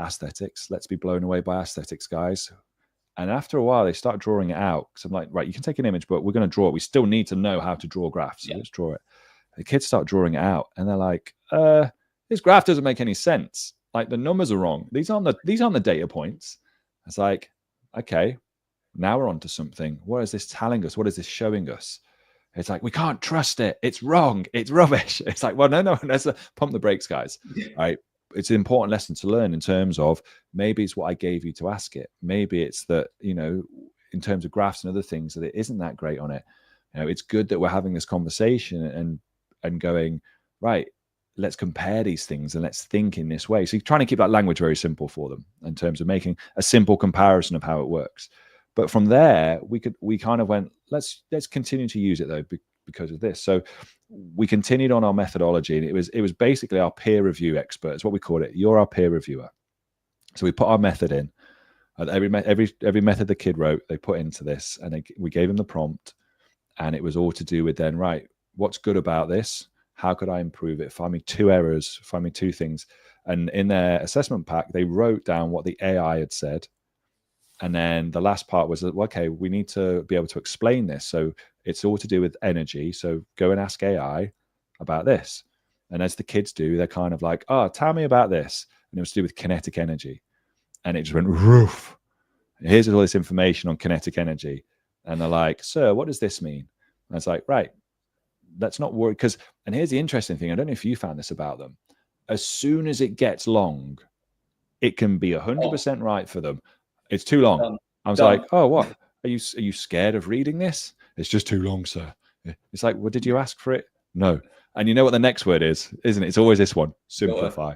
aesthetics. Let's be blown away by aesthetics, guys. And after a while, they start drawing it out. So I'm like, right, you can take an image, but we're going to draw it. We still need to know how to draw graphs. So let's draw it. The kids start drawing it out, and they're like, this graph doesn't make any sense. Like, the numbers are wrong. These aren't the data points. It's like, okay, now we're on to something. What is this telling us? What is this showing us? It's like, we can't trust it. It's wrong. It's rubbish. It's like, well, no, let's pump the brakes, guys. All right. It's an important lesson to learn in terms of, maybe it's what I gave you to ask it. Maybe it's that, in terms of graphs and other things, that it isn't that great on it. It's good that we're having this conversation and going, right, let's compare these things and let's think in this way. So you're trying to keep that language very simple for them in terms of making a simple comparison of how it works. But from there, we kind of went, let's continue to use it though, because of this. So we continued on our methodology, and it was basically our peer review expert. It's what we call it. You're our peer reviewer. So we put our method in. Every method the kid wrote, they put into this, and we gave him the prompt, and it was all to do with then, right, what's good about this? How could I improve it? Find me 2 errors, find me 2 things. And in their assessment pack, they wrote down what the AI had said. And then the last part was that, okay, we need to be able to explain this. So it's all to do with energy. So go and ask AI about this. And as the kids do, they're kind of like, oh, tell me about this. And it was to do with kinetic energy. And it just went, roof. Here's all this information on kinetic energy. And they're like, sir, what does this mean? And it's like, right, let's not worry. And here's the interesting thing. I don't know if you found this about them. As soon as it gets long, it can be 100% right for them. It's too long. I was like, oh, what? Are you scared of reading this? It's just too long, sir. It's like, well, did you ask for it? No. And you know what the next word is, isn't it? It's always this one. Simplify.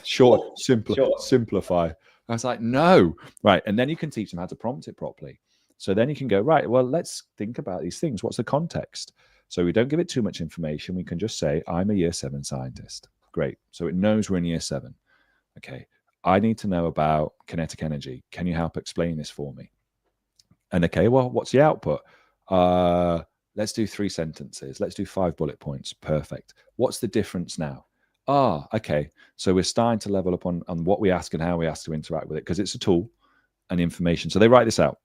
Short, simplify. I was like, no. Right. And then you can teach them how to prompt it properly. So then you can go, right, well, let's think about these things. What's the context? So we don't give it too much information. We can just say, I'm a year 7 scientist. Great. So it knows we're in year 7. Okay. I need to know about kinetic energy. Can you help explain this for me? And okay, well, what's the output? Let's do 3 sentences. Let's do 5 bullet points. Perfect. What's the difference now? Okay. So we're starting to level up on what we ask and how we ask to interact with it, because it's a tool and information. So they write this out.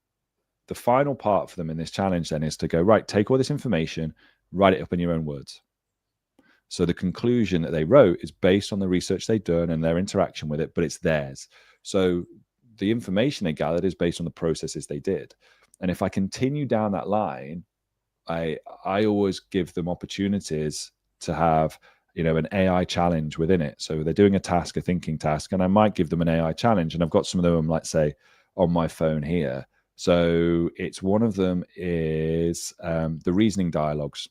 The final part for them in this challenge then is to go, right, take all this information, write it up in your own words. So the conclusion that they wrote is based on the research they've done and their interaction with it, but it's theirs. So the information they gathered is based on the processes they did. And if I continue down that line, I always give them opportunities to have, an AI challenge within it. So they're doing a task, a thinking task, and I might give them an AI challenge. And I've got some of them, let's say, on my phone here. So it's one of them is the reasoning dialogues.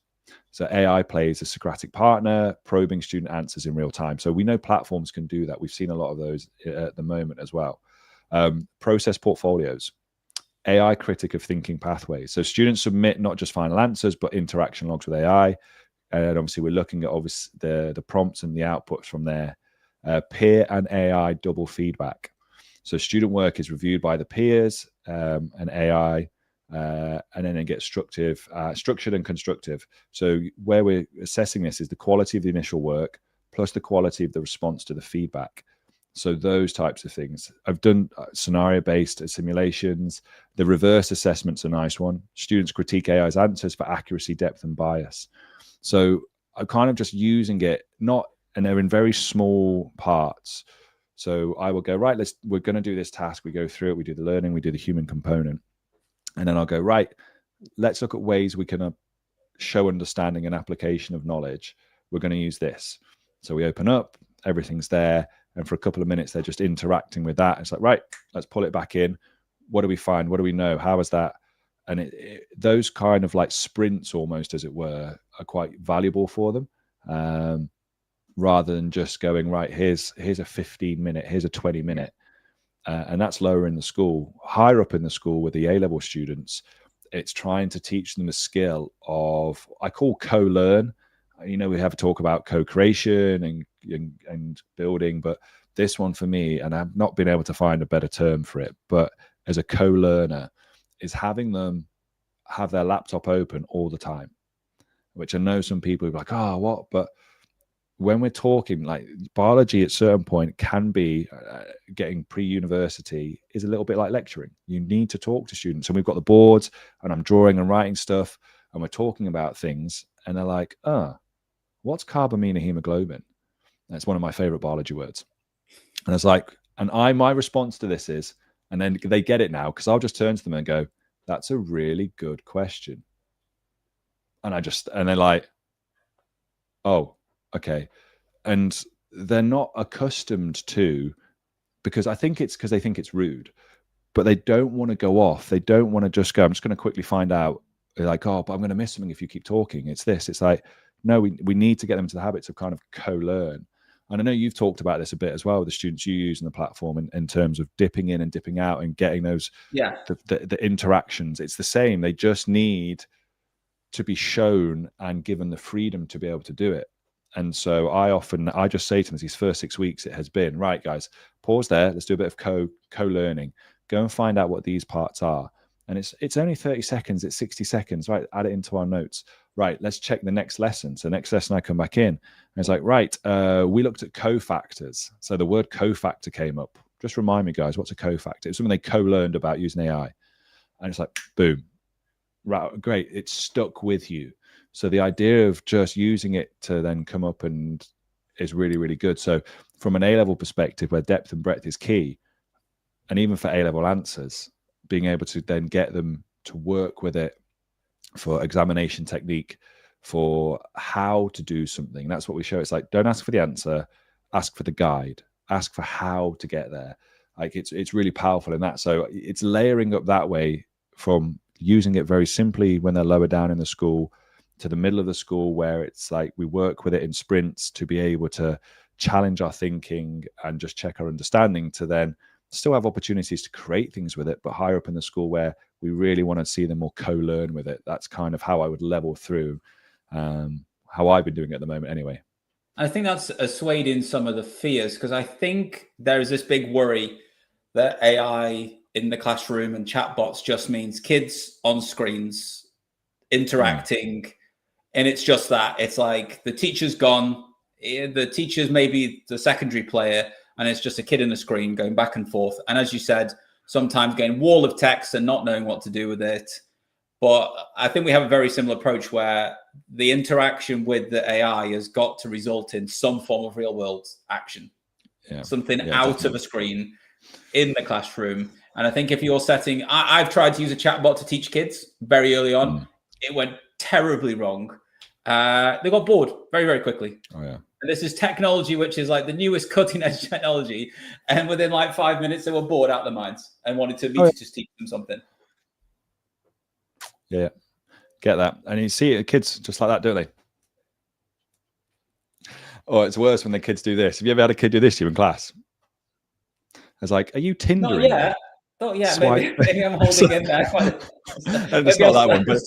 So AI plays a Socratic partner, probing student answers in real time. So we know platforms can do that. We've seen a lot of those at the moment as well. Process portfolio's, AI critic of thinking pathways. So students submit not just final answers, but interaction logs with AI. And obviously we're looking at the prompts and the outputs from there. Peer and AI double feedback. So student work is reviewed by the peers and AI, and then it gets structured and constructive. So where we're assessing this is the quality of the initial work plus the quality of the response to the feedback. So those types of things. I've done scenario-based simulations. The reverse assessment's a nice one. Students critique AI's answers for accuracy, depth, and bias. So I'm kind of just using it, and they're in very small parts. So I will go, right, we're going to do this task. We go through it. We do the learning. We do the human component. And then I'll go, right, let's look at ways we can show understanding and application of knowledge. We're going to use this. So we open up, everything's there. And for a couple of minutes, they're just interacting with that. It's like, right, let's pull it back in. What do we find? What do we know? How is that? And those kind of like sprints almost, as it were, are quite valuable for them. Rather than just going, right, here's a 15-minute, here's a 20-minute. And that's lower in the school. Higher up in the school with the A-level students, it's trying to teach them a skill of, I call co-learn. We have a talk about co-creation and building, but this one for me, and I've not been able to find a better term for it, but as a co-learner, is having them have their laptop open all the time, which I know some people are like, oh, what? But when we're talking, like biology at a certain point can be getting pre-university is a little bit like lecturing. You need to talk to students. And we've got the boards and I'm drawing and writing stuff and we're talking about things and they're like, what's carbaminohemoglobin? That's one of my favorite biology words. And it's like, my response to this is, and then they get it now because I'll just turn to them and go, that's a really good question. And they're like, oh, okay. And they're not accustomed to, because I think it's because they think it's rude, but they don't want to go off. They don't want to just go, I'm just going to quickly find out. They're like, oh, but I'm going to miss something if you keep talking. It's this. It's like, no, we need to get them to the habits of kind of co-learn. And I know you've talked about this a bit as well with the students you use in the platform in terms of dipping in and dipping out and getting those, the interactions. It's the same. They just need to be shown and given the freedom to be able to do it. And so I just say to them, these first 6 weeks, it has been, right, guys, pause there. Let's do a bit of co-learning. Go and find out what these parts are. And it's only 30 seconds. It's 60 seconds, right? Add it into our notes. Right, let's check the next lesson. So next lesson, I come back in. And it's like, right, we looked at cofactors. So the word cofactor came up. Just remind me, guys, what's a cofactor? It's something they co-learned about using AI. And it's like, boom. Right, great. It's stuck with you. So the idea of just using it to then come up and is really, really good. So from an A-level perspective, where depth and breadth is key, and even for A-level answers, being able to then get them to work with it for examination technique, for how to do something. That's what we show. It's like, don't ask for the answer, ask for the guide, ask for how to get there. Like it's really powerful in that. So it's layering up that way from using it very simply when they're lower down in the school to the middle of the school, where it's like we work with it in sprints to be able to challenge our thinking and just check our understanding, to then still have opportunities to create things with it, but higher up in the school where we really want to see them more co-learn with it. That's kind of how I would level through how I've been doing it at the moment anyway. I think that's assuading some of the fears, because I think there's this big worry that AI in the classroom and chatbots just means kids on screens interacting. And it's just that. It's like the teacher's gone. The teacher's maybe the secondary player, and it's just a kid in the screen going back and forth. And as you said, sometimes getting wall of text and not knowing what to do with it. But I think we have a very similar approach where the interaction with the AI has got to result in some form of real world action, something out definitely. Of a screen in the classroom. And I think if you're setting, I've tried to use a chatbot to teach kids very early on. It went terribly wrong. They got bored very, very quickly. Oh, yeah. And this is technology, which is like the newest cutting edge technology. And within like 5 minutes, they were bored out of their minds and wanted to just teach them something. Yeah, get that. And you see kids just like that, don't they? Oh, it's worse when the kids do this. Have you ever had a kid do this to you in class? It's like, are you Tindering? Not yet. Maybe I'm holding in there. And it's not that one, but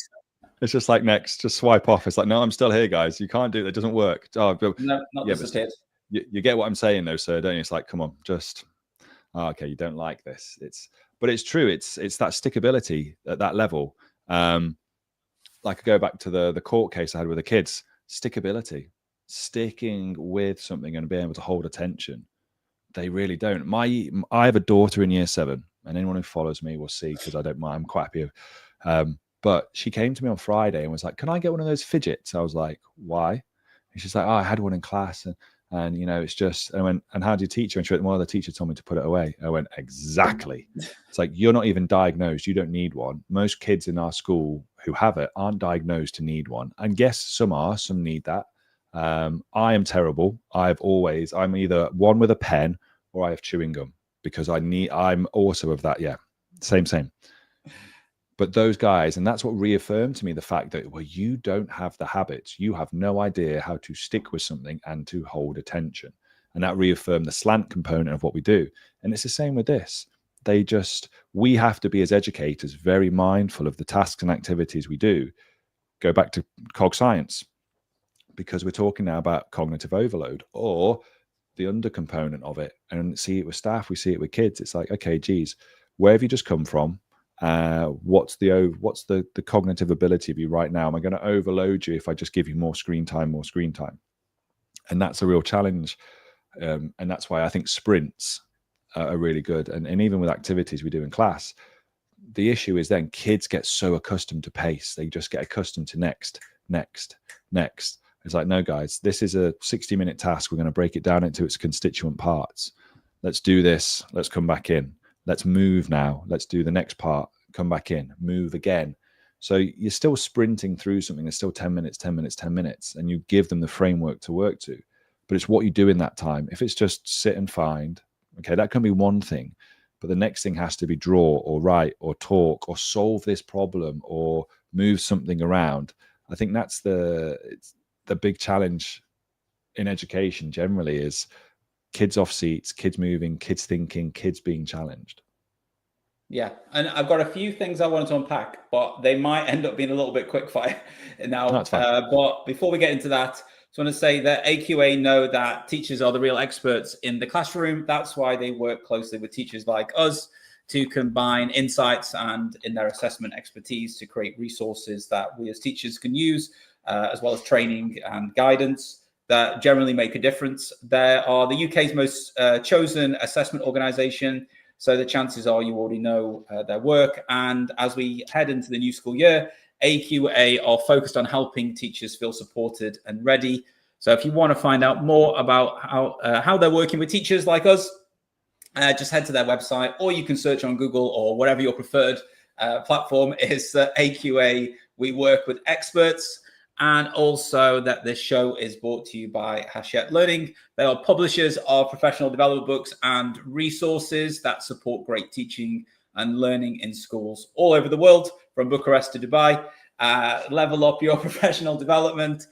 it's just like next, just swipe off. It's like, no, I'm still here, guys. You can't do that. It doesn't work. Oh, no, not this kid. You get what I'm saying, though, sir, don't you? It's like, come on, just. oh, okay, you don't like this. But it's true. It's that stickability at that level. Like I go back to the court case I had with the kids, stickability, sticking with something and being able to hold attention. They really don't. I have a daughter in year 7, and anyone who follows me will see, because I don't mind. I'm quite happy. But she came to me on Friday and was like, "Can I get one of those fidgets?" I was like, "Why?" And she's like, "Oh, I had one in class, and you know, it's just." And I went, "And how do you teach her?" And she went, "Well, the teacher told me to put it away." I went, "Exactly." It's like, you're not even diagnosed. You don't need one. Most kids in our school who have it aren't diagnosed to need one. And yes, some are. Some need that. I am terrible. I'm either one with a pen or I have chewing gum, because I'm also of that. Yeah, same. But those guys, and that's what reaffirmed to me the fact that, well, you don't have the habits. You have no idea how to stick with something and to hold attention. And that reaffirmed the slant component of what we do. And it's the same with this. We have to be, as educators, very mindful of the tasks and activities we do. Go back to cog science, because we're talking now about cognitive overload, or the under component of it. And see it with staff, we see it with kids. It's like, okay, geez, where have you just come from? What's the cognitive ability of you right now? Am I going to overload you if I just give you more screen time? And that's a real challenge. And that's why I think sprints are really good. And even with activities we do in class, the issue is then kids get so accustomed to pace. They just get accustomed to next. It's like, no, guys, this is a 60-minute task. We're going to break it down into its constituent parts. Let's do this. Let's come back in. Let's move now. Let's do the next part. Come back in. Move again. So you're still sprinting through something. There's still 10 minutes, and you give them the framework to work to. But it's what you do in that time. If it's just sit and find, okay, that can be one thing. But the next thing has to be draw or write or talk or solve this problem or move something around. I think that's the big challenge in education generally, is kids off seats, kids moving, kids thinking, kids being challenged. Yeah, and I've got a few things I wanted to unpack, but they might end up being a little bit quickfire now. That's fine. But before we get into that, I want to say that AQA know that teachers are the real experts in the classroom. That's why they work closely with teachers like us to combine insights and in their assessment expertise to create resources that we as teachers can use, as well as training and guidance that generally make a difference. They are the UK's most chosen assessment organisation, so the chances are you already know their work. And as we head into the new school year, AQA are focused on helping teachers feel supported and ready. So if you want to find out more about how they're working with teachers like us, just head to their website, or you can search on Google or whatever your preferred platform is. AQA, we work with experts. And also that this show is brought to you by Hachette Learning. They are publishers of professional development books and resources that support great teaching and learning in schools all over the world, from Bucharest to Dubai. Level up your professional development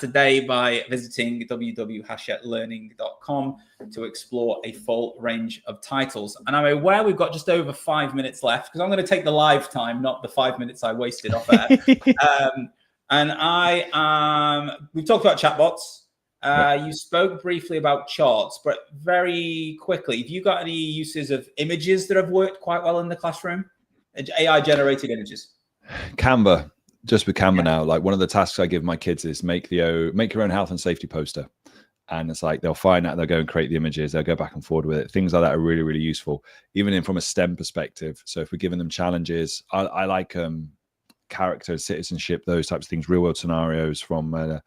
today by visiting www.hachetteLearning.com to explore a full range of titles. And I'm aware we've got just over 5 minutes left, because I'm going to take the live time, not the 5 minutes I wasted off air. And we've talked about chatbots. You spoke briefly about charts, but very quickly, have you got any uses of images that have worked quite well in the classroom? AI generated images. Canva, just with Canva now, like one of the tasks I give my kids is make your own health and safety poster. And it's like, they'll find out, they'll go and create the images, they'll go back and forward with it. Things like that are really, really useful, even from a STEM perspective. So if we're giving them challenges, I like character, citizenship, those types of things, real world scenarios from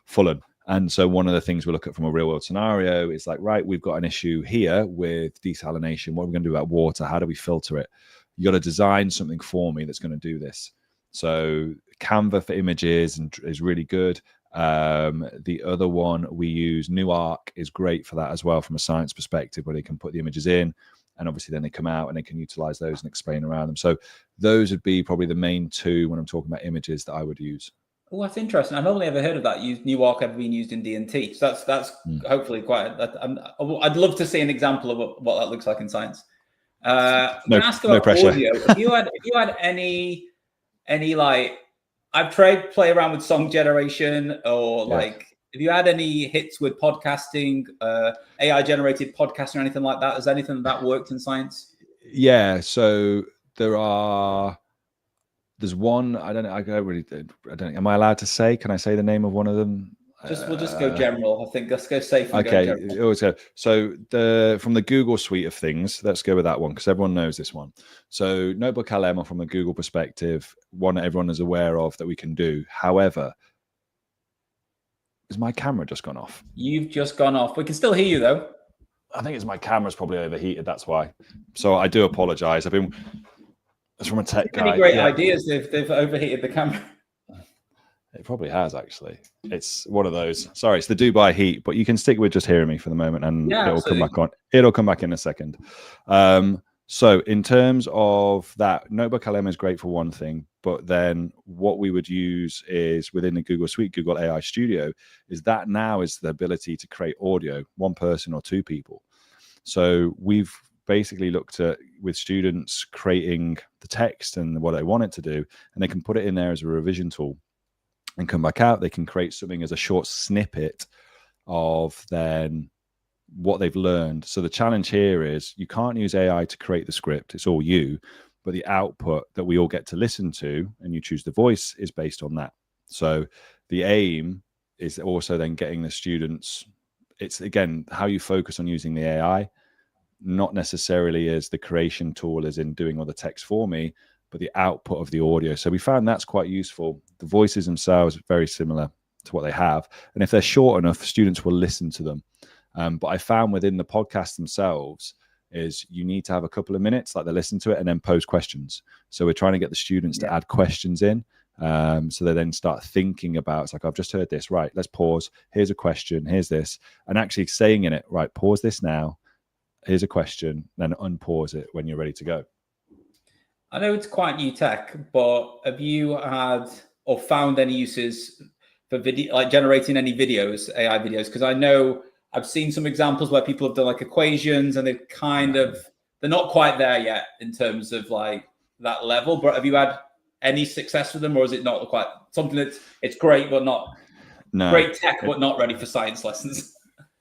Fulham. And so one of the things we look at from a real world scenario is like, right, we've got an issue here with desalination. What are we going to do about water? How do we filter it? You got to design something for me that's going to do this. So Canva for images is really good. The other one we use, Newark, is great for that as well from a science perspective, where they can put the images in, and obviously then they come out and they can utilize those and explain around them. So those would be probably the main two when I'm talking about images that I would use. Oh, that's interesting. I've only ever heard of that. Newark ever been used in D&T. So that's hopefully quite. I'd love to see an example of what that looks like in science. I'm going to ask about pressure. audio. If you had any like, I've tried play around with song generation or like Have you had any hits with podcasting, AI generated podcasting or anything like that? Has anything that worked in science? Yeah, so there's one. I don't know. I don't. Am I allowed to say? Can I say the name of one of them? We'll just go general. I think let's go safe and okay. go general. Always go. So from the Google suite of things, let's go with that one because everyone knows this one. So Notebook LM, from the Google perspective, one that everyone is aware of that we can do. However, is my camera just gone off? You've just gone off. We can still hear you though. I think it's my camera's probably overheated. That's why. So I do apologize. It's from a tech guy. Any great ideas? They've overheated the camera. It probably has actually. It's one of those. Sorry, it's the Dubai heat, but you can stick with just hearing me for the moment, and it'll come back on. It'll come back in a second. So in terms of that, Notebook LM is great for one thing, but then what we would use is within the Google Suite, Google AI Studio, is that now is the ability to create audio, one person or two people. So we've basically looked at with students creating the text and what they want it to do, and they can put it in there as a revision tool and come back out. They can create something as a short snippet of then what they've learned. So the challenge here is you can't use AI to create the script. It's all you, but the output that we all get to listen to and you choose the voice is based on that. So the aim is also then getting the students, it's again, how you focus on using the AI, not necessarily as the creation tool as in doing all the text for me, but the output of the audio. So we found that's quite useful. The voices themselves are very similar to what they have. And if they're short enough, students will listen to them. But I found within the podcast themselves is you need to have a couple of minutes, like they listen to it and then pose questions. So we're trying to get the students to add questions in. So they then start thinking about, it's like, I've just heard this, right, let's pause. Here's a question, here's this. And actually saying in it, right, pause this now. Here's a question, then unpause it when you're ready to go. I know it's quite new tech, but have you had or found any uses for video, like generating any videos, AI videos? Because I know I've seen some examples where people have done like equations and they're not quite there yet in terms of like that level, but have you had any success with them, or is it not quite something that's it's great, but not great tech, but not ready for science lessons?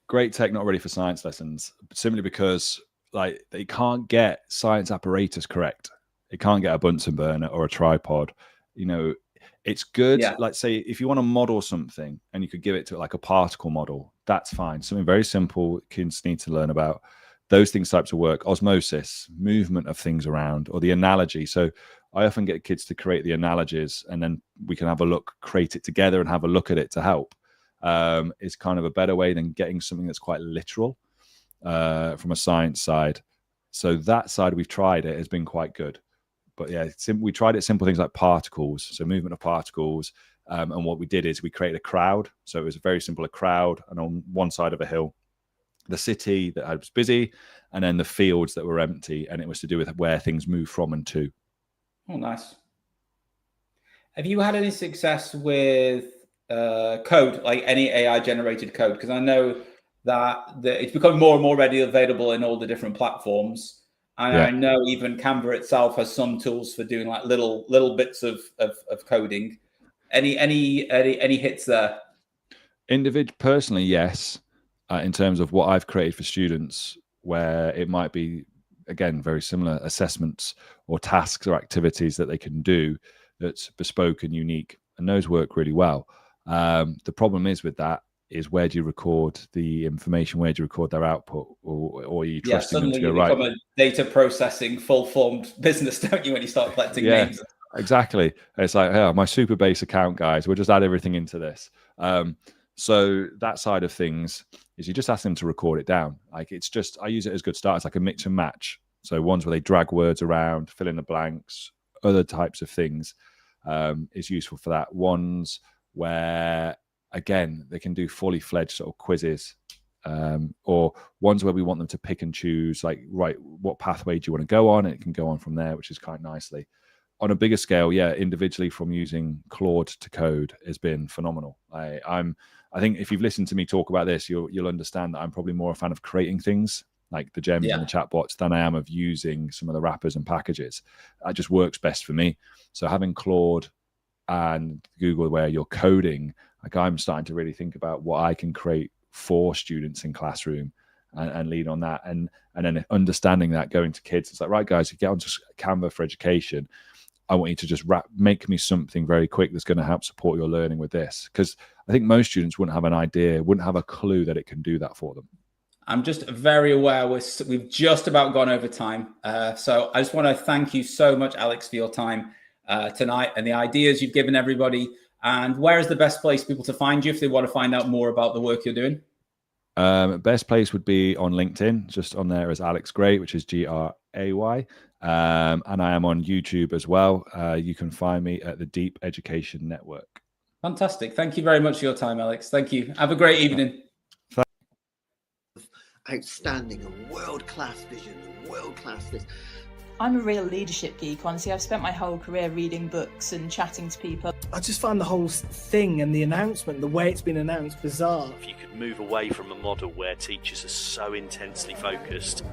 Great tech, not ready for science lessons, simply because like they can't get science apparatus correct. It can't get a Bunsen burner or a tripod. You know, it's good. Yeah. Like say, if you want to model something and you could give it to like a particle model, that's fine. Something very simple kids need to learn about. Those things types of work, osmosis, movement of things around, or the analogy. So I often get kids to create the analogies and then we can have a look, create it together and have a look at it to help. It's kind of a better way than getting something that's quite literal from a science side. So that side we've tried, it has been quite good. But yeah, we tried it simple things like particles, so movement of particles. And what we did is we created a crowd. So it was very simple, a crowd, and on one side of a hill, the city that was busy, and then the fields that were empty. And it was to do with where things move from and to. Oh, nice. Have you had any success with code, like any AI generated code? Because I know that it's becoming more and more readily available in all the different platforms. And I know even Canva itself has some tools for doing like little bits of coding. Any hits there? Personally, yes. In terms of what I've created for students, where it might be, again, very similar assessments or tasks or activities that they can do that's bespoke and unique. And those work really well. The problem is with that is where do you record the information? Where do you record their output? Or are you trusting them to go right? Suddenly you become a data processing, full-formed business, don't you, when you start collecting names? Exactly. It's like, oh, my super base account, guys, we'll just add everything into this. So that side of things is you just ask them to record it down. Like it's just, I use it as good start. It's like a mix and match. So ones where they drag words around, fill in the blanks, other types of things is useful for that. Ones where, again, they can do fully fledged sort of quizzes, or ones where we want them to pick and choose, like, right, what pathway do you want to go on? And it can go on from there, which is quite nicely. On a bigger scale, individually from using Claude to code has been phenomenal. I think if you've listened to me talk about this, you'll understand that I'm probably more a fan of creating things like the gems and the chatbots than I am of using some of the wrappers and packages. That just works best for me. So having Claude and Google where you're coding, like I'm starting to really think about what I can create for students in classroom and lean on that. And then understanding that, going to kids, it's like, right, guys, you get onto Canva for education. I want you to just make me something very quick that's going to help support your learning with this. Because I think most students wouldn't have an idea, wouldn't have a clue that it can do that for them. I'm just very aware we've just about gone over time. So I just want to thank you so much, Alex, for your time tonight and the ideas you've given everybody. And where is the best place for people to find you if they want to find out more about the work you're doing? Best place would be on LinkedIn, just on there as Alex Gray, which is Gray. And I am on YouTube as well. You can find me at the Deep Education Network. Fantastic. Thank you very much for your time, Alex. Thank you. Have a great evening. Outstanding and world-class vision and world-class this. I'm a real leadership geek, honestly. I've spent my whole career reading books and chatting to people. I just find the whole thing and the announcement, the way it's been announced, bizarre. If you could move away from a model where teachers are so intensely focused